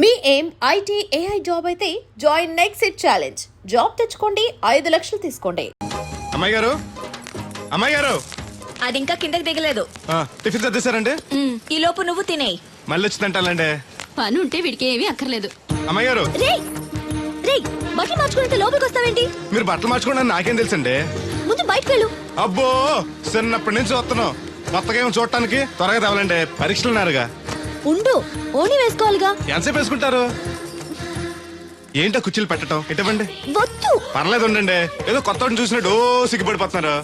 మీ ఏం IT AI job అయితే join next it challenge. Job తెచ్చుకోండి, 5 లక్షలు తీసుకోండి. అమ్మాయి గారు, అమ్మాయి గారు, అది ఇంకా కిందకి దిగలేదు. టిఫిన్ తెచ్చేసారండి? ఈ లోపు నువ్వు తినేయి. మళ్ళీ వచ్చి తింటానండి. పని ఉంటే వీడికి ఏమీ అక్కర్లేదు. అమ్మాయి గారు, బట్టలు మార్చుకుంటే లోపలికి వస్తావేంటి? మీరు బట్టలు మార్చుకోండి నాకేం తెలుసండి. ముందు బయటకు వెళ్ళు. అబ్బో, చిన్నప్పటి నుంచి వస్తున్నాం. కొత్తగా ఏమో చూడటానికి త్వరగా తేవాలండి. పరీక్షలు ఉన్నారుగా. ఉండు, ఓణి వేసుకోవాలిగా. ఎంతసేపు వేసుకుంటారు? ఏంటో కుర్చీలు పెట్టడం ఇటువంటి. వద్దు. పర్లేదు ఉండండి. ఏదో కొత్త చూసినట్టు సిగ్గుపడిపోతున్నారు.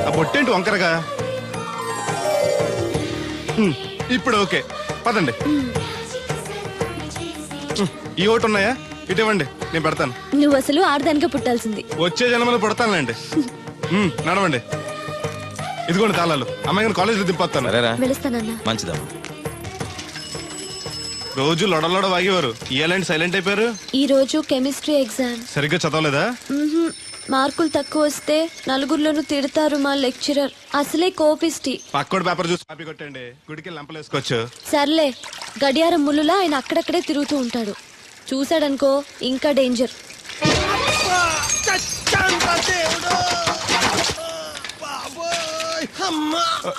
ఆ బొట్టేంటి వంకరగా? ఇప్పుడు ఓకే, పదండి. ఈ ఓటు ఉన్నాయా? ఇటువంటి నేను పెడతాను. నువ్వు అసలు ఆడదానిగా పుట్టాల్సింది. వచ్చే జన్మలో పడతానులేండి. నడవండి. ఇదిగోండి తాళాలు. అమ్మాయి కాలేజీలో దింపొస్తాను. వెళుస్తానన్నా. మంచిదమ్మా. రోజు లొడలోడ వాగేవారు, ఇయాలంటి సైలెంట్ అయిపోయారు. ఈ రోజు కెమిస్ట్రీ ఎగ్జామ్. సరిగ్గా చదవలేదా? మార్కులు తక్కువ వస్తే నలుగురిలోనూ తిడతారు మా లెక్చరర్. అసలే కోపిస్టి. పక్కోడి పేపర్ చూసి కాపీ కొట్టండి. గుడికి లంపలేసుకోవచ్చు. సర్లే, గడియారం ముళ్ళులా ఆయన అక్కడక్కడే తిరుగుతూ ఉంటాడు. చూశాడనుకో ఇంకా డేంజర్.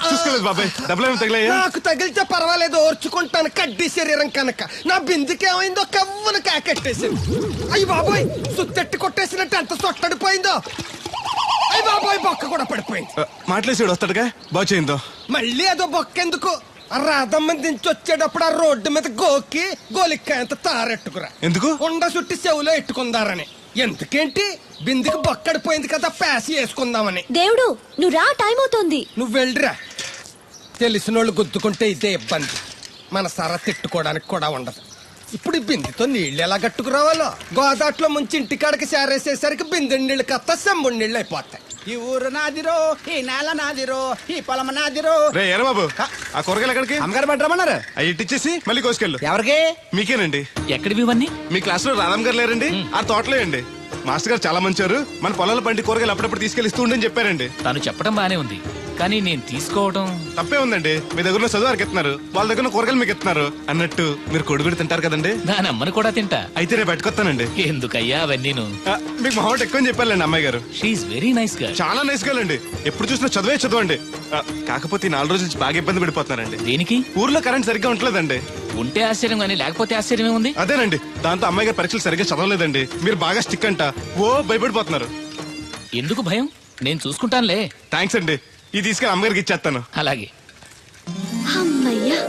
చూసుకోలేదు బాబాయ్, డబ్బులు తగిలాయా? నాకు తగిలితే పర్వాలేదు, ఓర్చుకుంటాను. కడ్డీ శరీరం కనుక నా బిందుకేమైందో కవ్వను కాకెట్టేసింది. అయ్యి బాబోయ్, సుత్తెట్టి కొట్టేసినట్టు ఎంత సొట్టడిపోయిందో. అయ్యి బాబోయ్, బొక్క కూడా పడిపోయింది. మాట్లాడేసాడు వస్తాడుగా, బాగు చేయిందో. మళ్ళీ అదో బొక్క ఎందుకు? రాధమ్మ దించి వచ్చేటప్పుడు ఆ రోడ్డు మీద గోకి గోలిక్కాయంత తారెట్టుకురా. ఎందుకు? ఉండ చుట్టి చెవులో ఎట్టుకుందారని. ఎందుకేంటి? బిందుకి బొక్కడిపోయింది కదా, ప్యాసి వేసుకుందామని. దేవుడు, నువ్వు రా, టైం అవుతోంది. నువ్వు వెళ్ళిరా. తెలిసినోళ్ళు గుద్దుకుంటే ఇదే ఇబ్బంది. మన సర తిట్టుకోవడానికి కూడా ఉండదు. ఇప్పుడు ఈ బిందెతో నీళ్లు ఎలా కట్టుకురావాలో. గోదాట్లో ముంచి ఇంటికాడికి చేరేసేసరికి బిందె నీళ్ళు కత్త సెంబుడి నీళ్ళు అయిపోతాయి. ఈ ఊరు నాదిరో, ఈ నేల నాదిరో, ఈ పొలం నాదిరో. రే ఏరా బాబు, ఆ కూరగాయలు ఎక్కడికి? అమ్మగారు పట్టరమన్నారు. అవి ఇచ్చేసి మళ్ళీ కోసుకెళ్ళు. ఎవరికి? మీకేనండి. ఎక్కడివి ఇవన్నీ? మీ క్లాస్ లో రాధమ్ గారు లేరండి? ఆ తోటలే అండి. మాస్టర్ గారు చాలా మంచారు. మన పొలాల పండి కూరగాయలు అప్పుడప్పుడు తీసుకెళ్లిస్తూ ఉండని చెప్పారండి. తను చెప్పడం బానే ఉంది, కానీ నేను తీసుకోవడం తప్పే ఉందండి. మీ దగ్గర చదువు వారికి ఎత్తున్నారు, వాళ్ళ దగ్గర కూరగాయలు మీకు ఎత్తున్నారు. అన్నట్టు మీరు కొడుగుడు తింటారు కదండి. దాని అమ్మని కూడా తింటా. అయితే రేపు పెట్టుకొస్తానండి. ఎందుకయ్యా అవన్నీను? మీకు మామూలు ఎక్కువ చెప్పాలండి అమ్మాయి గారు. షీఈ్ వెరీ నైస్ గా. చాలా నైస్ గా అండి. ఎప్పుడు చూసినా చదువే చదవండి. కాకపోతే 4 రోజుల నుంచి బాగా ఇబ్బంది పడిపోతున్నారండి. దేనికి? ఊర్లో కరెంట్ సరిగ్గా ఉంటలేదండి. ఉంటే ఆశ్చర్యం కానీ లేకపోతే ఆశ్చర్యమే ఉంది. అదేనండి, దాంతో అమ్మాయి గారు పరీక్షలు సరిగ్గా చదవలేదండి. మీరు బాగా స్టిక్ అంట, ఓ భయపడిపోతున్నారు. ఎందుకు భయం? నేను చూసుకుంటానులే. థ్యాంక్స్ అండి. ఇది తీసుకెళ్ళి అమ్మగారికి ఇచ్చేస్తాను. అలాగే. అమ్మయ్యా.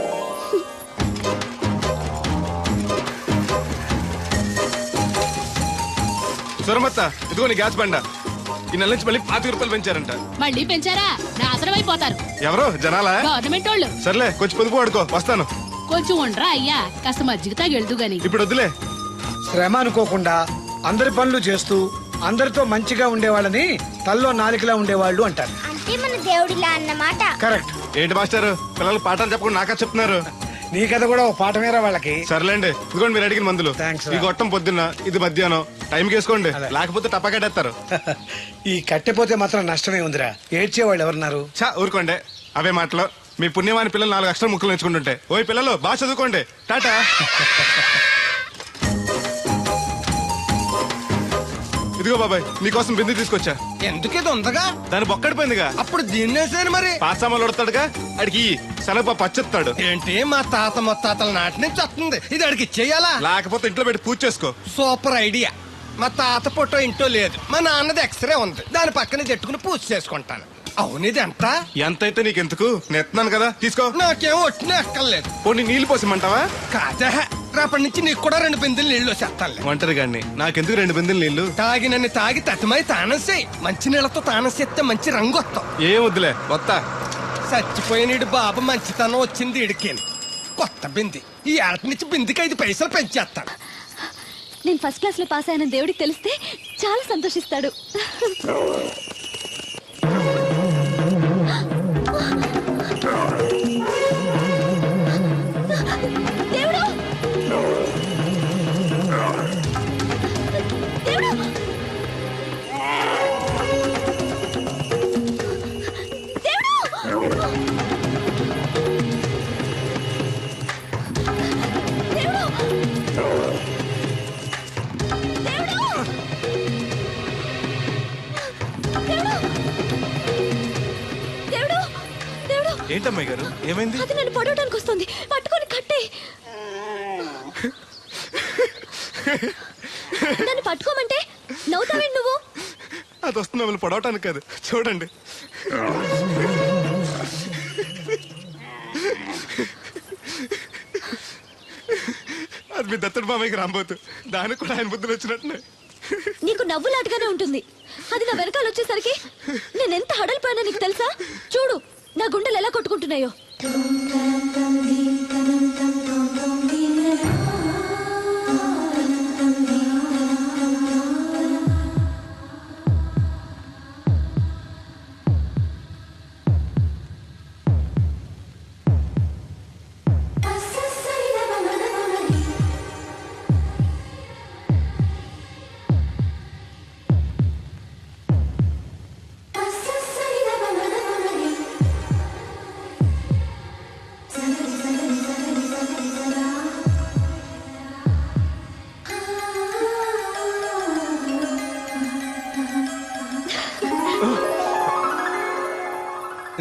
సురమత్త, ఇదిగో నీ గ్యాస్ బండ. ఈ నెల నుంచి మళ్ళీ 25 రూపాయలు పెంచారంట. మళ్ళీ పెంచారా? నాశనం అయిపోతారు. ఎవరు జనాలా? గవర్నమెంట్ వాళ్ళు. సర్లే, కొంచెం పొదుపు పడుకో, వస్తాను. కొంచెం ఉండరా అయ్యా, కాస్త మజ్జిగ తాగెళ్దు గాని. ఇప్పుడు వద్దులే. శ్రమ అనుకోకుండా అందరి పనులు చేస్తూ అందరితో మంచిగా ఉండేవాళ్ళని తల్లో నాలికలా ఉండేవాళ్ళు అంటారు. అంటే మన దేవుడిలా అన్నమాట. కరెక్ట్. ఏంటి మాస్టర్, పిల్లలు పాఠాలు చెప్పకుండా నాకా చెప్తున్నారు? నీ కథ కూడా ఒక పాఠమేరా వాళ్ళకి. సర్లేండి, ఇదిగోండి మీరు అడిగిన మందులు. థాంక్స్ రా. ఈ గొట్టం పొద్దున్న, ఇది మధ్యాహ్నం. టైంకి వేసుకోండి, అదే. లేకపోతే టపాకట్టేస్తారు. ఈ కట్టెపోతే మాత్రం నష్టమే ఉందిరా. ఏడ్చేవాళ్ళు ఎవరున్నారు? చా ఊరుకోండి, అవే మాటలు. మీ పుణ్యమాని పిల్లలు 4 అక్షరం ముక్కలు నేర్చుకుంటుంటే. ఓయ్ పిల్లలు, బాగా చదువుకోండి. టాటా. ఇదిగో బాబాయ్, నీకోసం బిందు తీసుకొచ్చా. ఎందుకేదో ఉందగా? దాని బొక్కడిపోయిందిగా. అప్పుడు దీన్నేసాను మరి. పాసామాలు వడతాడుగా, అడిగి శనగ పచ్చెత్తాడు. ఏంటి, మా తాత ముత్తాతల నాటి నుంచి వస్తుంది. ఇది అడిగి ఇచ్చేయాలా? లేకపోతే ఇంట్లో పెట్టి పూజ చేసుకో. Super idea. మా తాత ఫోటో ఇంట్లో లేదు, మా నాన్నది ఎక్స్రే ఉంది. దాని పక్కన చెట్టుకుని పూజ చేసుకుంటాను. అవును, ఇది ఎంత? ఎంతైతే నీకెందుకు, నెత్తున్నాను కదా, తీసుకో. నాకేం ఒట్టిన ఎక్కర్లేదు. పోనీ నీళ్లు పోసిమంటావా? కాదా, రేపటి నుంచి నీకు కూడా 2 బిందెలు నీళ్లు చేస్తానులే. ఒంటరి గాడిని, నాకెందుకు 2 బిందెలు నీళ్లు? తాగినన్ని తాగి తటిమై తానం చేయి. మంచి నీళ్లతో తానం చేస్తే మంచి రంగు వస్తాం. ఏం వద్దులే, వస్తా. చచ్చిపోయిన బాబు మంచితనం వచ్చింది ఇడికి. కొత్త బింది. ఈ ఏట నుంచి బిందికి 5 పైసలు పెంచేస్తాను. నేను ఫస్ట్ క్లాస్ లో పాస్ అయిన దేవుడికి తెలిస్తే చాలా సంతోషిస్తాడు. దేవుడు, ఏంటమ్మాయి గారు ఏమైంది? అది నన్ను పడవడానికి వస్తుంది, పట్టుకొని కట్టే. నన్ను పట్టుకోమంటే నవ్వుతావేంటి నువ్వు? అది వస్తుంది మిమ్మల్ని పొడవటానికి కాదు, చూడండి. అది మీ దత్తడు మామయ్యకి రాబోతు, దానికి కూడా ఆయన బుద్ధులు వచ్చినట్టు. నీకు నవ్వులాటగానే ఉంటుంది. అది నా వెనకాల వచ్చేసరికి నేను ఎంత హడలిపోయానో నీకు తెలుసా? చూడు నా గుండెలు ఎలా కొట్టుకుంటున్నాయో.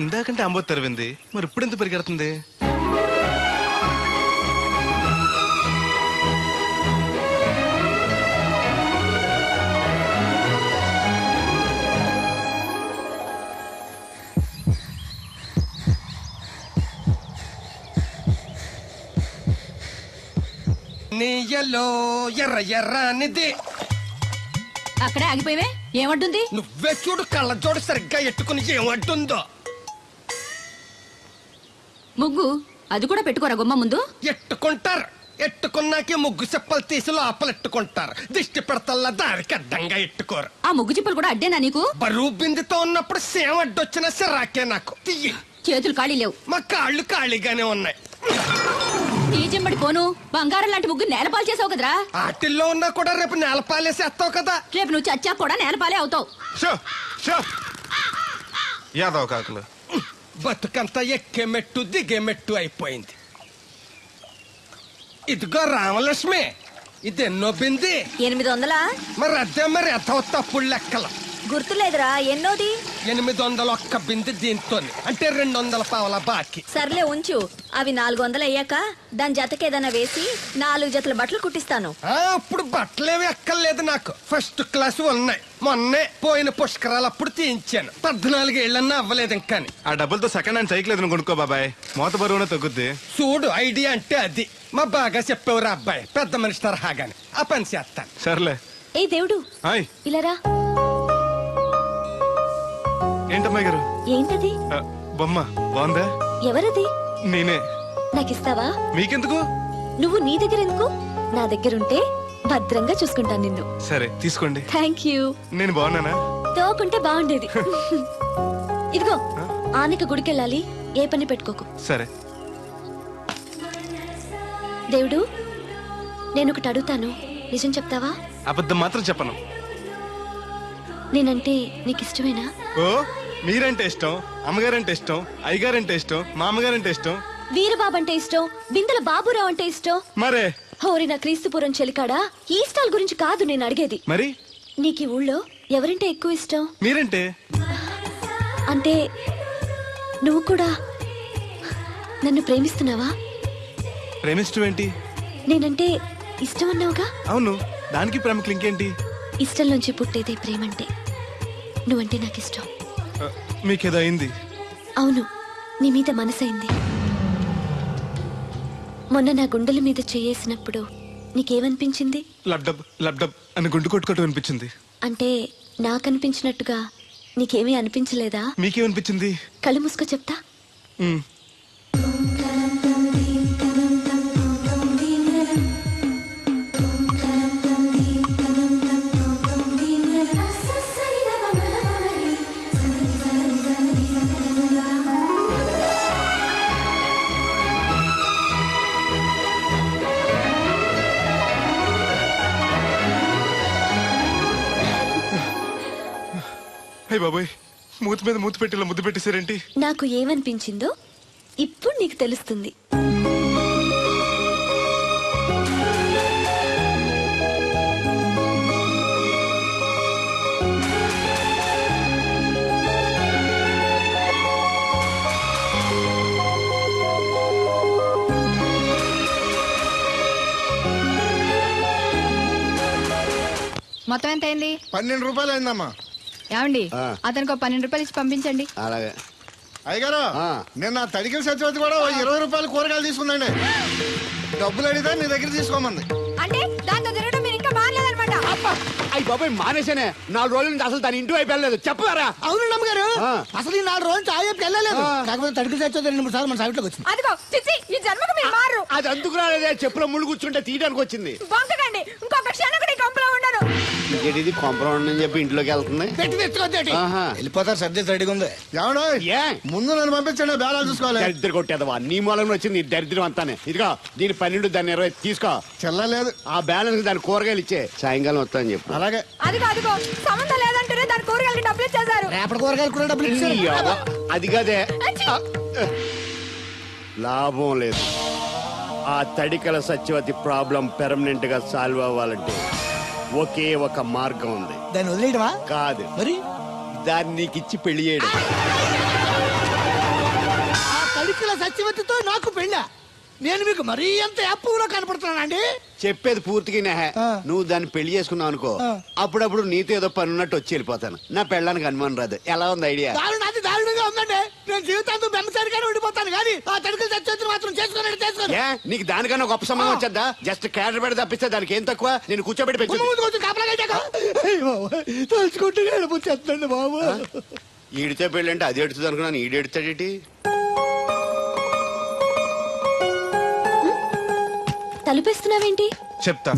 ఇందాకంటే అంబోతు తెరవింది, మరి ఇప్పుడు ఎంత పరిగెడుతుంది? నీయలో ఎర్ర ఎర్రనిది. అక్కడే ఆగిపోయావే, ఏమంటుంది? నువ్వే చూడు, కళ్ళజోడు సరిగ్గా ఎట్టుకుని ఏమంటుందో. ముగ్గు అది కూడా పెట్టుకోరా గుమ్మ ముందు. ఎట్టుకుంటారు, ఎట్టుకున్నాకే ముగ్గు చెప్పలు తీసి లోపలెట్టుకుంటారు. దిష్టి పెడతల్లా దారికి అడ్డంగా ఎట్టుకోరు. ఆ ముగ్గు చిప్పలు కూడా అడ్డేనా నీకు? బరువు బిందుతో ఉన్నప్పుడు సేమ అడ్డొచ్చిన సిరాకే నాకు. తీయి. చేతులు ఖాళీ లేవు. మా కాళ్ళు ఖాళీగానే ఉన్నాయి. ఈ చెమ్మడి పోను బంగారం లాంటి ముగ్గు నేలపాలు చేసావు కదరా. ఆటిల్లో ఉన్నా కూడా రేపు నేలపాలేసేస్తావు కదా. రేపు నువ్వు చచ్చా కూడా నేలపాలే అవుతావు. షో షో యాదవ్ కాకులు. బతుకంతా ఎక్కే మెట్టు దిగే మెట్టు అయిపోయింది. ఇదిగో రామలక్ష్మి, ఇది ఎన్నో బింది? 800. మరి అదే మరి అథవ తప్పుడు లెక్కలు. గుర్తులేదురా ఎన్నోది? 800 బింది దీంతో, అంటే 200 పావల బాకీ. సర్లే ఉంచు. అవి 400 అయ్యాక దాని జతకేదైనా వేసి 4 జతల బట్టలు కుట్టిస్తాను. అప్పుడు బట్టలేవి ఎక్కర్లేదు నాకు. ఫస్ట్ క్లాస్ ఉన్నాయి. మొన్నే పోయిన పుష్కరాలు అప్పుడు తీయించాను. 14 ఏళ్ళన్నా అవ్వలేదు ఇంకా. ఆ డబ్బులతో సెకండ్ హ్యాండ్ సైకిల్ ఏదైనా కొనుక్కో బాబాయ్, మోత బరువునే తగ్గుద్ది. చూడు, ఐడియా అంటే అది. మా బాగా చెప్పేవారు అబ్బాయి, పెద్ద మనిషి తరహాగాని. ఆ పని చేస్తాను. సర్లే. ఏ దేవుడు, హాయ్. ఇలారా. ఏంటమ్మాయి గారు? ఏంటది? బొమ్మ బాగుందా? ఎవరది? నేనే. నాకిస్తావా? మీకెందుకు? నువ్వు నీ దగ్గర ఎందుకు? నా దగ్గరుంటే భద్రంగా చూసుకుంటాను నిన్ను. సరే తీసుకోండి. Thank you. నేను బాగున్నానా? తోకుంటే బాగుండేది. ఇదిగో, ఆనక గుడికెళ్ళాలి, ఏ పని పెట్టుకోకు. సరే. దేవుడు, నేను ఒకటి అడుగుతాను, నిజం చెప్తావా? అబద్ధం మాత్రం చెప్పను. నేనంటే నీకు ఇష్టమేనా? ఓ, మీరంటే ఇష్టం, అమ్మగారంటే ఇష్టం, అయ్యగారంటే ఇష్టం, మామగారంటే ఇష్టం, వీరబాబు అంటే ఇష్టం, బిందెల బాబురావు అంటే ఇష్టం. మరే హోరి నా క్రీస్తుపురం చెలికాడా, ఈ స్టాల్ గురించి కాదు నేను అడిగేది. మరి నీకు ఈ ఊళ్ళో ఎవరంటే ఎక్కువ ఇష్టం? మీరంటే. అంటే నువ్వు కూడా నన్ను ప్రేమిస్తున్నావా? ప్రేమిష్టం ఏంటి? నేనంటే ఇష్టం అన్నావుగా. అవును, దానికి ప్రేమకి ఇంకేంటి? ఇష్టం నుంచి పుట్టేదే ప్రేమంటే. నువ్వంటే నాకు ఇష్టం. మీకేదో అయింది? అవును, నీ మీద మనసైంది. మొన్న నా గుండెల మీద చేయేసినప్పుడు నీకేమనిపించింది? లబ్డబ్ లబ్డబ్ అని గుండు కొట్టుకోవటం అనిపించింది. అంటే నాకనిపించినట్టుగా నీకేమీ అనిపించలేదా? మీకేమనిపించింది? కళ్ళు మూసుకో చెప్తా. ఉమ్. అయ్య బాబోయ్, మూతి మీద మూతి పెట్టేలా ముద్దు పెట్టేశారేంటి? నాకు ఏమనిపించిందో ఇప్పుడు నీకు తెలుస్తుంది. మొత్తం ఎంత అయింది? 12 రూపాయలు అయిందమ్మా. ఏమండి అతనికి 12 రూపాయలు ఇచ్చి పంపించండి. అలాగే అయ్యగారు, నేను నా తడికిల సత్యవతి కూడా 20 రూపాయలు కూరగాయలు తీసుకుందండి. డబ్బులు అడిగితే నీ దగ్గర తీసుకోమంది. అంటే దాంతో తిరగడం మీరు ఇంకా మారలేదన్నమాట. అయ్యి బాబాయ్ మానేశానే. 4 రోజుల నుంచి అసలు దాని ఇంటి వైపు వెళ్ళలేదు. చెప్పారా? అవును నమ్మగారు, అసలు ఈ 4 రోజులు చాయ్ వెళ్ళలేదు. కాకపోతే తడికి సచ్చి 2-3 సార్లు మన సైట్లోకి వచ్చింది. అదిగో చిచి, ఈ జన్మకు మీరు మారు. అది అందుకు రాలేదే, చెప్పులో ముళ్ళు కూర్చుంటే తీయడానికి వచ్చింది. బొంకకండి, ఇంకొక క్షణం కూడా ఈ కొంపలో ఉండను. ఇది కాంపౌండ్ అని చెప్పి ఇంట్లోకి వెళ్తుంది. పెట్టి తెచ్చుకోద్దేటి వెళ్ళిపోతారు. సబ్జెక్ట్ రెడీగా ఉంది. ముందు నన్ను పంపించండి, బేరాలు చూసుకోవాలి. దరిద్ర కొట్టేదవా, నీ మూలంలో వచ్చింది ఈ దరిద్రం అంతానే. ఇదిగో దీని 12, దాన్ని 20 తీసుకో. చెల్లలేదు. ఆ బ్యాలెన్స్ దాని కూరగాయలు ఇచ్చే, సాయంకాలం వస్తా అని చెప్పు. అలాగే. అదిగో సంబంధం లేదంటూనే దాని కూరగాయలకి డబ్బులు ఇచ్చేశారు. రేపటి కూరగాయలు కూడా డబ్బులు ఇచ్చారు. ఈ అవ్వ, అది కదే లాభం లేదు. ఆ తడికల సత్యవతి ప్రాబ్లం పెర్మనెంట్ గా సాల్వ్ అవ్వాలంటే ఒకే ఒక మార్గం ఉంది. దాన్ని వదిలేయడమా? కాదు, మరి దాన్ని నీకిచ్చి పెళ్లి చేయడం. ఆ తడికిల సత్యవతితో నాకు పెళ్ళా? నేను మీకు మరీ ఎంత యాప్లో కనపడుతున్నానండి? చెప్పేది పూర్తిగా నెహ. నువ్వు దాన్ని పెళ్లి చేసుకున్నావు అనుకో, అప్పుడప్పుడు నీతో ఏదో పని ఉన్నట్టు వచ్చి వెళ్ళిపోతాను. నా పెళ్ళడానికి అనుమానం రాదు. ఎలా ఉంది ఐడియా? అది దారుణంగా ఉందండి. నేను జీవితాంతం బెమ్మసారిగానే ఉండిపోతాను కానీ ఆ తడికిల సత్యవతిని మాత్రం చేసుకోను. ఏ, నీకు దానికన్నా గొప్ప సంబంధం వచ్చేద్దా? జస్ట్ క్యాడర్ పెడితే తప్పిస్తే దానికి ఏం తక్కువ? నేను కూర్చోబెట్టి పెంచు. తలుచుకుంటే వెళ్ళిపోతుందండి బాబు. ఈడితే పెళ్ళి అంటే అది ఎడుతుంది అనుకున్నాను. ఈడు ఎడుతాడేటి? తలుపేస్తున్నావేంటి? చెప్తా.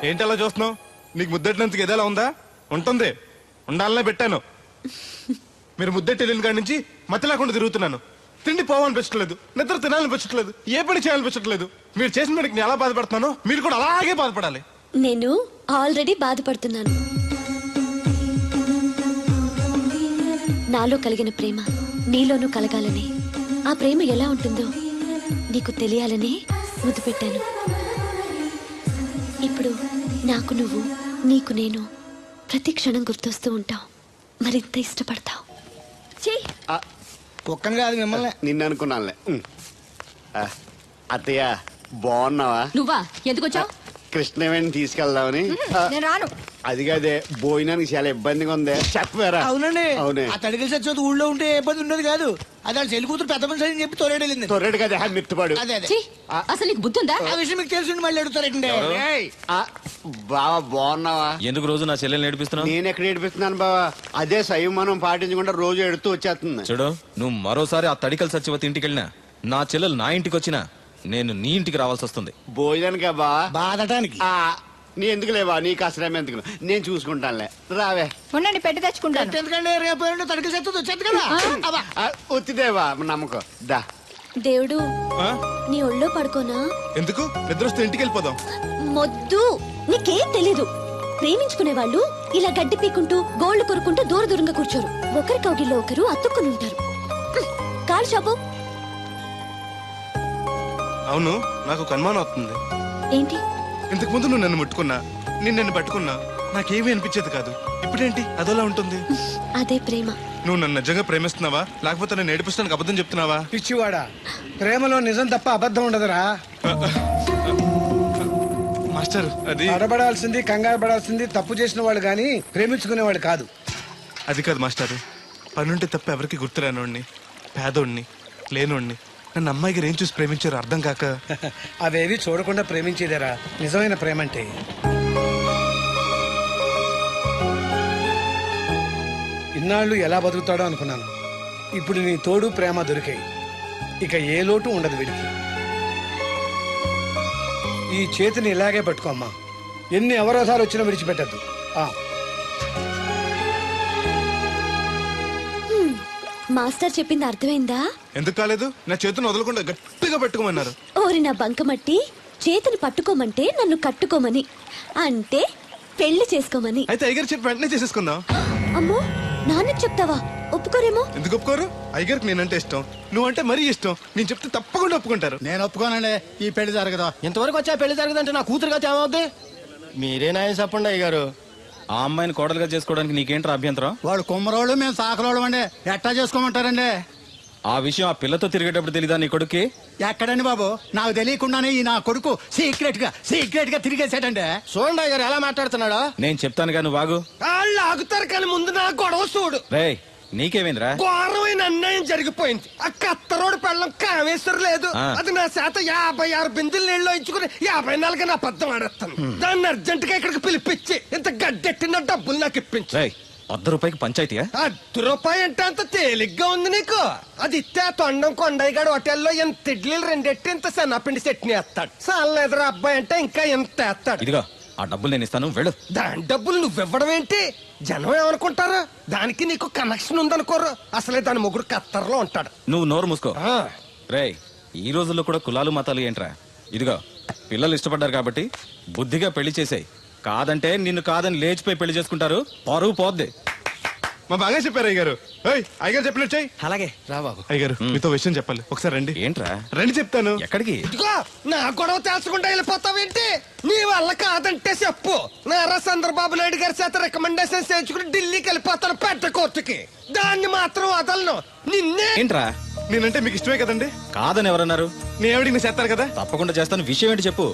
ఏంటి అలా చూస్తున్నావు? నీకు ముద్దెట్టినందుకు ఏదైనా ఉందా? ఉంటుంది, ఉండాలనే పెట్టాను. మీరు ముద్దెట్టి వెళ్ళిన కాడి నుంచి మతి లేకుండా తిరుగుతున్నాను. తిండి పోవాలనిపించట్లేదు, నిద్ర తినాలనిపించట్లేదు, ఏ పని చేయాలనిపించట్లేదు. మీరు చేసిన పనికి నేను ఎలా బాధపడుతున్నానో మీరు కూడా అలాగే బాధపడాలి. నేను ఆల్రెడీ బాధపడుతున్నాను. నాలో కలిగిన ప్రేమ నీలోనూ కలగాలని, ఆ ప్రేమ ఎలా ఉంటుందో నీకు తెలియాలని ముద్దు పెట్టాను. ఇప్పుడు నాకు నువ్వు, నీకు నేను ప్రతి క్షణం గుర్తొస్తూ ఉంటావు. మరింత ఇష్టపడతావు. ఒక్కని కాదు మిమ్మల్ని. నిన్ను అనుకున్నానులే. అత్తయ్య బాగున్నావా? నువ్వా ఎందుకు వచ్చావు? కృష్ణవేణి తీసుకెళ్దామని. నేను రాను. అది కాదే, భోజనానికి చాలా ఇబ్బందిగా ఉంది. చెప్పారా? అవునండి. అవునే. ఆ తడికిల సత్యవతి ఊళ్ళో ఉంటే ఏ ఇబ్బంది ఉండదు కాదు. అది వాళ్ళ చెల్లి కూతురు పెద్ద మనిషి అని చెప్పి తోలేడెళ్ళింది. తొర్రెడు కదా మిత్తుపాడు. అదే అదే. ఛీ, అసలు నీకు బుద్ధి ఉందా? ఆ విషయం మీకు తెలిసి మళ్ళీ అడుగుతారండి. బావా బాగున్నావా? ఎందుకు రోజు నా చెల్లెల్ని నేర్పిస్తున్నావు? నేను ఎక్కడ ఏడిపిస్తున్నాను బావా? అదే సంయమనం పాటించకుండా రోజు ఎడుతూ వచ్చేస్తుంది. చూడు, నువ్వు మరోసారి ఆ తడికల సత్యవతి ఇంటికి వెళ్ళినా, నా చెల్లెలు నా ఇంటికి వచ్చినా నేను నీ ఇంటికి రావాల్సి వస్తుంది. భోజనానికా బావా? బాధటానికి. నీ ఎందుకు లేవా? నీకు అసలు ఎందుకు, నేను చూసుకుంటానులే. రావే. ఉండండి, పెట్టి తెచ్చుకుంటాను. ఎందుకంటే రేపు తడికిల సత్యవతి వచ్చేది కదా. ఒత్తిదేవా నమ్మకం. దా. దేవుడు, నీ ఒళ్ళో పడుకోనా? ఎందుకు? నిద్ర వస్తే ఇంటికి వెళ్ళిపోదాం. మొద్దు, నీకేం తెలీదు. ప్రేమించుకునే వాళ్ళు ఇలా గడ్డి పీకుంటూ గోళ్లు కొరుకుంటూ దూరంగా కూర్చోరు. ఒకరి కౌగిల్లో ఒకరు అతుక్కుని ఉంటారు. కాలు షాపు. అవును, నాకు ఒక అనుమానం అవుతుంది. ఏంటి? ఇంతకు ముందు నువ్వు నన్ను ముట్టుకున్నా, నన్ను పట్టుకున్నా, నాకేమీ అనిపించేది కాదు. ఇప్పుడేంటి అదోలా ఉంటుంది? అదే ప్రేమ. నువ్వు నన్ను నిజంగా ప్రేమిస్తున్నావా, లేకపోతే నేను ఏడిపిస్తానికి అబద్ధం చెప్తున్నావా? పిచ్చివాడా, ప్రేమలో నిజం తప్ప అబద్ధం ఉండదురా. మాస్టర్, అది అడబడాల్సింది, కంగారు పడాల్సింది తప్పు చేసిన వాళ్ళు గాని ప్రేమించుకునేవాడు కాదు. అది కాదు మాస్టర్. పనుంటే తప్ప ఎవరికి గుర్తురానోడిని, పేదోడిని, లేనోడిని నన్ను అమ్మాయి గారు ఏం చూసి ప్రేమించారో అర్థం కాక. అవేవి చూడకుండా ప్రేమించేదేరా నిజమైన ప్రేమ అంటే. ఇన్నాళ్ళు ఎలా బతుకుతాడో అనుకున్నాను. ఇప్పుడు నీ తోడు ప్రేమ దొరికాయి. ఇక ఏ లోటు ఉండదు వీడికి. ఈ చేతిని ఇలాగే పట్టుకోమ్మా. ఎన్ని అవరోధాలు వచ్చినా విడిచిపెట్టద్దు. మాస్టర్ చెప్పింది అర్థమైందా? ఎందుకు కాలేదు? నా చేతిని వదలకుండా గట్టిగా పెట్టుకోమన్నారు. ఓరి నా బంకమట్టి, చేతిని పట్టుకోమంటే నన్ను కట్టుకోమని, అంటే పెళ్లి చేసుకోమని. అయితే అయ్యగారు చెప్పి వెంటనే చేసేసుకుందాం. అమ్మో, నాన్నకి చెప్తావా? ఒప్పుకోరేమో. ఎందుకు ఒప్పుకోరు? అయ్యగారికి నేనంటే ఇష్టం, నువ్వంటే మరీ ఇష్టం. నేను చెప్తే తప్పకుండా ఒప్పుకుంటారు. నేను ఒప్పుకోనండి. ఈ పెళ్లి జరగదు. ఇంతవరకు వచ్చా పెళ్లి జరగదంటే నా కూతురుగా ఏమవుద్ది? మీరే నాయ చెప్పండి అయ్యగారు. ఆ అమ్మాయిని కోడలుగా చేసుకోవడానికి నీకేంట్రా అభ్యంతరం? వాడు కుమ్మరోళ్ళు మేము సాకరోళ్ళు అండి, ఎట్టా చేసుకోమంటారండి? ఆ విషయం ఆ పిల్లతో తిరిగేటప్పుడు తెలీదా నీ కొడుక్కి? ఎక్కడండి బాబు, నాకు తెలియకుండానే ఈ నా కొడుకు సీక్రెట్ గా తిరిగేసాడండి. చూడండి అయ్యారు ఎలా మాట్లాడుతున్నాడో. నేను చెప్తానుగా, నువ్వు బాగు. వాళ్ళు ఆగుతారు కానీ ముందు నా గొడవ చూడు. రేయ్, నీకేమైందిరా? ఘోరమైన అన్యాయం జరిగిపోయింది. ఆ కత్తరోడు పెళ్ళం కామేశ్వరం లేదు. ఆ. అది నా చేత 56 బిందులు నీళ్ళు ఇచ్చుకుని 54 నా అబద్ధం ఆడేస్తాను. దాన్ని అర్జెంట్ గా ఇక్కడికి పిలిపించి ఇంత గడ్డెట్టిన డబ్బులు నాకు ఇప్పించు. రేయ్, ₹100 పంచాయతీయా? ₹10 అంటే అంత తేలిగ్గా ఉంది నీకు. అది ఇస్తే ఆ తొండం కొండయ్యగాడు హోటల్లో ఎంత ఇడ్లీలు 2 ఎట్టి ఇంత సన్నపిండి చట్నీ వేస్తాడు. సాలెదరా అబ్బాయి అంటే ఇంకా ఎంత వేస్తాడు. ఇదిగో ఆ డబ్బులు నేను ఇస్తాను, వెళ్ళు. దాని డబ్బులు నువ్వివ్వడం ఏంటి? జనం ఏమనుకుంటారు? దానికి నీకు కనెక్షన్ ఉందనుకోరు. అసలే దాని ముగ్గురు కత్తర్లో ఉంటాడు. నువ్వు నోరు మూసుకో. ఆ. రేయ్, ఈ రోజుల్లో కూడా కులాలు మతాలు ఏంట్రా? ఇదిగో పిల్లలు ఇష్టపడ్డారు కాబట్టి బుద్ధిగా పెళ్లి చేసేయ్. కాదంటే నిన్ను కాదని లేచిపోయి పెళ్లి చేసుకుంటారు, పరువు పోద్ది. మా బాగా చెప్పారు అయ్యగారు. అయ్యగారు చెప్పినట్టు చెయ్యి. అలాగే రా బాబు. అయ్యగారు మీతో విషయం చెప్పాలి, ఒకసారి రండి. ఏంట్రా? రండి చెప్తాను. ఎక్కడికి? ఇదిగో నా గొడవ తెలుసుకుంటా వెళ్ళిపోతావేంటి? నీ వల్ల కాదంటే చెప్పు. నారా చంద్రబాబు నాయుడు గారి చేత రికమెండేషన్ చేయించుకుని ఢిల్లీకి వెళ్ళిపోతాను పెద్ద కోర్టుకి. దాన్ని మాత్రం వదలను. నిన్నే. ఏంట్రా? నేనంటే మీకు ఇష్టమే కదండి. కాదని ఎవరన్నారు? నేను ఎవడికి చేస్తారు కదా. తప్పకుండా చేస్తాను. విషయం ఏంటి చెప్పు.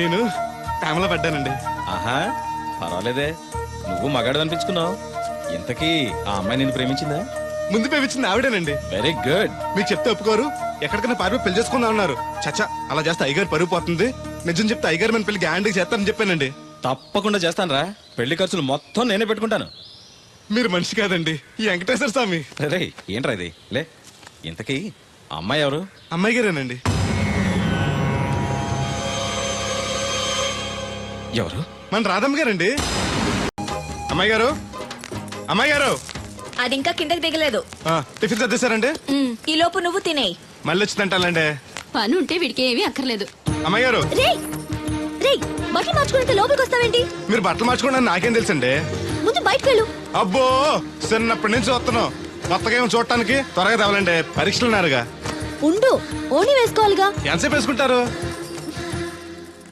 నేను ప్రేమలో పడ్డానండి. ఆహా, పర్వాలేదే, నువ్వు మగాడు అనిపించుకున్నావు. ఇంతకీ ఆ అమ్మాయి నిన్ను ప్రేమించిందా? ముందు పేపించింది ఆవిడేనండి. Very good. మీకు చెప్తే ఒప్పుకోరు, ఎక్కడికైనా పారిపోయి పెళ్లి చేసుకుందాం అన్నారు. చచ్చా, అలా చేస్తే అయ్యగారు పరుగు పోతుంది. నిజం చెప్తే అయ్యగారు మన పెళ్లి గ్యాండ్కి చేస్తానని చెప్పానండి. తప్పకుండా చేస్తాను రా. పెళ్లి ఖర్చులు మొత్తం నేనే పెట్టుకుంటాను. మీరు మనిషి కాదండి, ఈ వెంకటేశ్వర స్వామి. రే, ఏంట్రా ఇది? లే, ఇంతకీ ఆ అమ్మాయి ఎవరు? అమ్మాయి గారేనండి. ఎవరు? మన రాధమ్మ గారండి. అమ్మాయి గారు, అమ్మాయి గారు. అది ఇంకా కిందకి దిగలేదు. టిఫిన్ సర్దేశారండి? ఈ లోపు నువ్వు తినేయి. మళ్ళీ వచ్చి తింటానండి. పని ఉంటే వీడికి ఏమీ అక్కర్లేదు. అమ్మాయి గారు, రే బట్టలు మార్చుకుంటే లోపలికి వస్తావేంటి? మీరు బట్టలు మార్చుకోండి, నాకేం తెలుసండి. ముందు బయటకు వెళ్ళు. అబ్బో, చిన్నప్పటి నుంచి వస్తున్నాం, కొత్తగా ఏమో చూడటానికి. త్వరగా తేవాలండి, పరీక్షలు ఉన్నారుగా. ఉండు, ఓణి వేసుకోవాలిగా. ఎంతసేపు వేసుకుంటారు?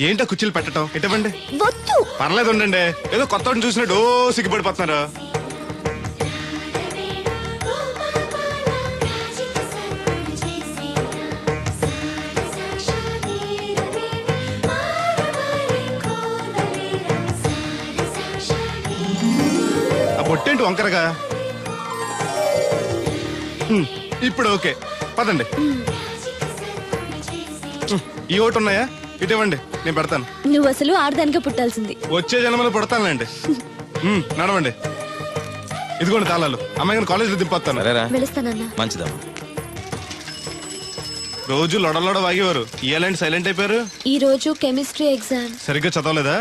ఏంటో కుర్చీలు పెట్టడం, ఇటువంటి. వద్దు. పర్లేదు ఉండండి, ఏదో కొత్త వాడిని చూసినట్టు సిగ్గుపడిపోతున్నారు. ఆ పొట్టేంటి వంకరగా? ఇప్పుడు ఓకే, పదండి. ఈ ఓటు ఉన్నాయా? ఇటువంటి నేను పెడతాను. నువ్వు అసలు ఆడదానిగా పుట్టాల్సింది. వచ్చే జన్మలో పుడతానులేండి. నడవండి. ఇదిగోండి తాళాలు. అమ్మాయి కాలేజీలో దింపొస్తాను. సరేరా, వెళుస్తానన్నా. మంచిదమ్మా. రోజు లొడలోడ వాగేవారు, ఇయ్యాలంటే సైలెంట్ అయిపోయారు. ఈ రోజు కెమిస్ట్రీ ఎగ్జామ్. సరిగ్గా చదవలేదా?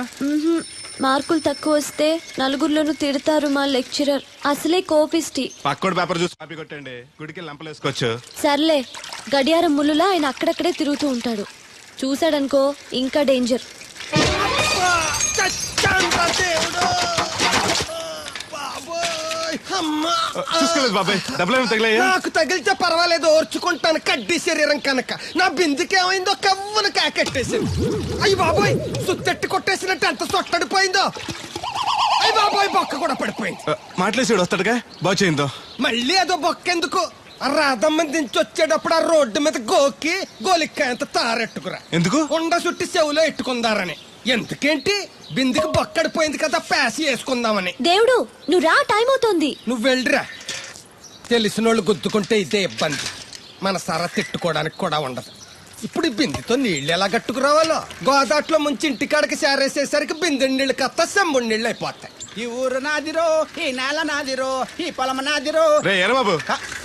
మార్కులు తక్కువ వస్తే నలుగురిలోనూ తిడతారు మా లెక్చరర్. అసలే కోపిస్టి. పక్కోడి పేపర్ చూసి కాపీ కొట్టండి, గుడికి లంపలేసుకోవచ్చు. సర్లే, గడియారం ముళ్ళులా ఆయన అక్కడక్కడే తిరుగుతూ ఉంటాడు. చూశాడనుకో ఇంకా డేంజర్. చూసుకోలేదు బాబాయ్, డబ్బులు ఏమి తగిలాయా? నాకు తగిలితే పర్వాలేదు, ఓర్చుకుంటాను. కడ్డీ శరీరం కనుక. నా బిందుకేమైందో కవ్వను కాకెట్టేసింది. అయ్యి బాబోయ్, సుత్తెట్టి కొట్టేసినట్టు ఎంత సొట్టడిపోయిందో. అయ్యి బాబోయ్, బొక్క కూడా పడిపోయింది. మాట్లాడేసాడు వస్తాడుగా, బాగు చేయిందో. మళ్ళీ అదో బొక్క ఎందుకు? రాధమ్మ దించి వచ్చేటప్పుడు ఆ రోడ్డు మీద గోకి గోలిక్కాయంత తారెట్టుకురా. ఎందుకు? ఉండ చుట్టి చెవులో ఎట్టుకుందారని. ఎందుకేంటి? బిందుకి బొక్కడిపోయింది కదా, ప్యాసి వేసుకుందామని. దేవుడు, నువ్వు రా, టైం అవుతోంది. నువ్వు వెళ్ళిరా. తెలిసినోళ్ళు గుద్దుకుంటే ఇదే ఇబ్బంది. మన సర తిట్టుకోవడానికి కూడా ఉండదు. ఇప్పుడు ఈ బిందెతో నీళ్ళు ఎలా కట్టుకురావాలో. గోదాట్లో ముంచి ఇంటికాడకి చేరేసేసరికి బిందె నీళ్ళు కత్త సెంబుడు నీళ్ళు అయిపోతాయి. ఈ ఊరు నాదిరో, ఈ నేల నాదిరో, ఈ పొలం నాదిరో. రే ఎరా బాబు,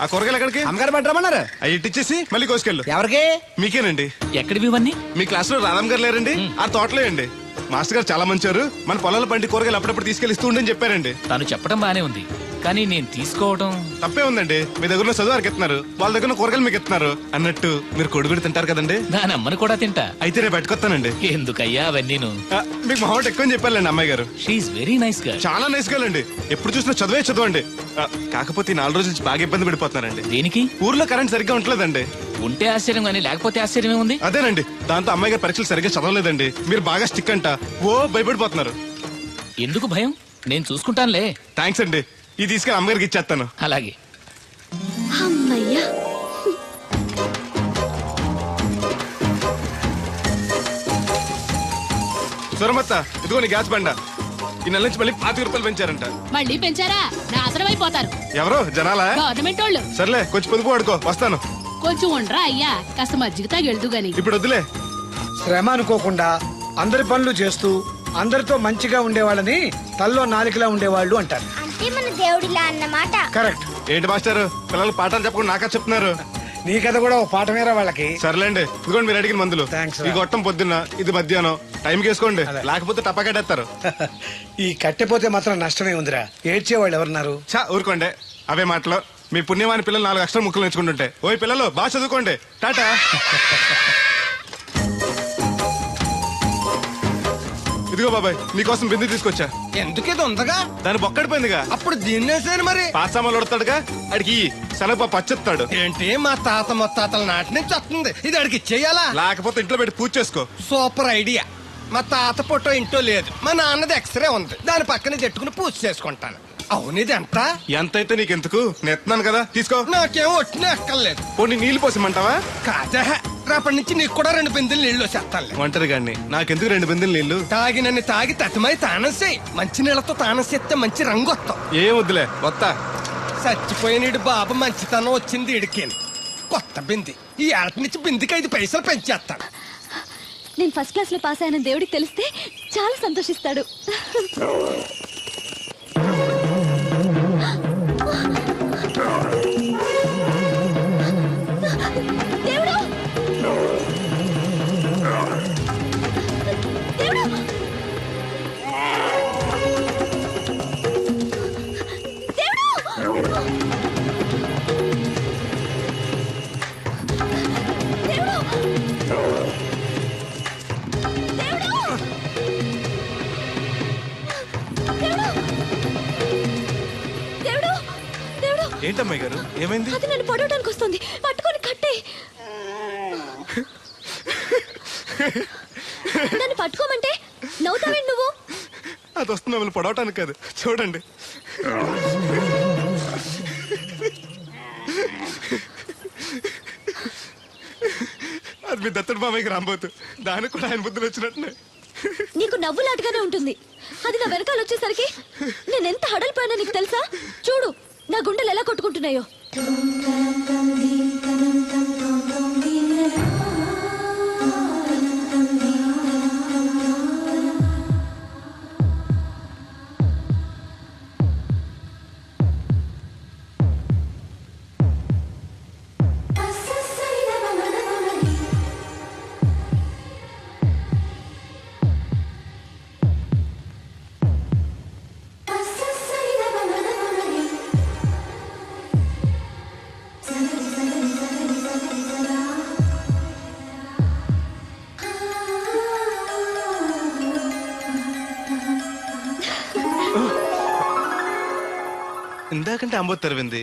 ఆ కూరగాయలు ఎక్కడికి? అమ్మగారు పట్టమన్నారు. అవి ఇట్టిచ్చేసి మళ్ళీ కోసుకెళ్ళు. ఎవరికి? మీకేనండి. ఎక్కడివి ఇవన్నీ? మీ క్లాస్ లో రాధమ్ గారు లేరండి, ఆ తోటలో అండి. మాస్టర్ గారు చాలా మంచారు, మన పొలాల పండి కూరగాయలు అప్పుడప్పుడు తీసుకెళ్లి ఇస్తూ ఉండని చెప్పారండి. తను చెప్పడం బానే ఉంది, కానీ నేను తీసుకోవడం. తప్పే ఉందండి, మీ దగ్గర చదువు వారికి ఎత్తున్నారు, వాళ్ళ దగ్గర కూరగాయలు మీకు ఎత్తున్నారు. అన్నట్టు మీరు కొడుగుడు తింటారు కదండి. దాని అమ్మను కూడా తింటా. అయితే రేపు పెట్టుకొస్తానండి. ఎందుకయ్యా అవన్నీను? మీకు మొహమాట ఎక్కువ అని చెప్పాలండి అమ్మాయి గారు. She very nice girl. చాలా నైస్ గర్ల్ అండి, ఎప్పుడు చూసినా చదువే చదవండి. కాకపోతే ఈ 4 రోజుల నుంచి బాగా ఇబ్బంది పడిపోతున్నారండి. దేనికి? ఊర్లో కరెంట్ సరిగ్గా ఉంటలేదండి. ఉంటే ఆశ్చర్యం కానీ లేకపోతే ఆశ్చర్యమే ఉంది. అదేనండి, దాంతో అమ్మాయి గారు పరీక్షలు సరిగ్గా చదవలేదండి. మీరు బాగా స్టిక్ అంట, ఓ భయపడిపోతున్నారు. ఎందుకు భయం? నేను చూసుకుంటానులే. థ్యాంక్స్ అండి. ఇది తీసుకెళ్ళి అమ్మగారికి ఇచ్చేస్తాను. అలాగే. అమ్మయ్యా. సొరమత్త, ఇదిగో నీ గ్యాస్ బండ. ఈ నెల నుంచి మళ్ళీ 25 రూపాయలు పెంచారంట. మళ్ళీ పెంచారా? నాశనం అయిపోతారు. ఎవరు జనాలా? గవర్నమెంట్ వాళ్ళు. సర్లే, కొంచెం పొదుపు వాడుకో, వస్తాను. కొంచెం ఉండరా అయ్యా, కాస్త మజ్జిగ తాగి వెళ్తూ గాని. ఇప్పుడు వద్దులే. శ్రమ అనుకోకుండా అందరి పనులు చేస్తూ అందరితో మంచిగా ఉండేవాళ్ళని తల్లో నాలికలా ఉండేవాళ్ళు అంటారు. అంటే మన దేవుడిలా అన్నమాట. కరెక్ట్. ఏంటి మాస్టర్, పిల్లలు పాఠాలు చెప్పకుండా నాకా చెప్తున్నారు? నీ కథ కూడా ఒక పాఠమేరా వాళ్ళకి. సర్లేండి, ఇదిగోండి మీరు అడిగిన మందులు. Thanks రా. ఈ గొట్టం పొద్దున్న, ఇది మధ్యాహ్నం. టైంకి వేసుకోండి, అదే. లేకపోతే టపాకెట్టేస్తారు. ఈ కట్టెపోతే మాత్రం నష్టమే ఉందిరా. ఏడ్చేవాళ్ళు ఎవరున్నారు? చా ఊరుకోండి, అవే మాటలు. మీ పుణ్యమాని పిల్లలు 4 అక్షరం ముక్కలు నేర్చుకుంటుంటే. ఓయ్ పిల్లలు, బాగా చదువుకోండి. టాటా. ఇదిగో బాబాయ్, నీకోసం బిందు తీసుకొచ్చా. ఎందుకు ఇది ఉందగా? దాని బొక్కడిపోయిందిగా. అప్పుడు దీన్నేసాను మరి. పాసామాలు ఉడతాడుగా, అడిగి సెలవు పచ్చెత్తాడు. ఏంటి మా తాత ముత్తాతల నాటి నుంచి వస్తుంది, ఇది అడిగి ఇచ్చేయాలా? లేకపోతే ఇంట్లో పెట్టి పూజ చేసుకో. Super idea. మా తాత ఫోటో ఇంట్లో లేదు, మా నాన్నది ఎక్స్రే ఉంది, దాని పక్కన చెట్టుకుని పూజ చేసుకుంటాను. అవును, ఇది ఎంత? ఎంతైతే నీకెందుకు, నెత్తున్నాను కదా, తీసుకో. నాకేం ఒట్టిన ఎక్కర్లేదు. పోనీ నీళ్లు పోసిమంటావా? కాదా, రేపటి నుంచి నీకు కూడా 2 బిందెలు నీళ్లు వచ్చేస్తాను. ఒంటరి గాడిని, నాకెందుకు 2 బిందెలు నీళ్లు? తాగినన్ని తాగి తట్టుమై తానం చేయి. మంచి నీళ్ళతో తానం చేస్తే మంచి రంగు వస్తాం. ఏం వద్దులే, వస్తా. చచ్చిపోయిన బాబు మంచితనం వచ్చింది ఇడికేని. కొత్త బింది, ఈ ఏట నుంచి బిందికి 5 పైసలు పెంచేస్తాను. నేను ఫస్ట్ క్లాస్ లో పాస్ అయిన దేవుడికి తెలిస్తే చాలా సంతోషిస్తాడు. దేవుడు! దేవుడు! ఏంటమ్మాయి గారు, ఏమైంది? అది నన్ను పొడవడానికి వస్తుంది, పట్టుకొని కట్టే. నన్ను పట్టుకోమంటే నవ్వుతావేంటి నువ్వు? అది వస్తుంది మిమ్మల్ని పొడవటానికి కాదు, చూడండి. అది మీ దత్తడు మామయ్యకి రాబోతు, దానికి కూడా ఆయన బుద్ధులు వచ్చినట్టునే. నీకు నవ్వులాటగానే ఉంటుంది, అది నా వెనకాల వచ్చేసరికి నేనెంత హడలిపోయానో నీకు తెలుసా? చూడు నా గుండెలు ఎలా కొట్టుకుంటున్నాయో. ఇందాకంటే అంబోతు తెరవింది.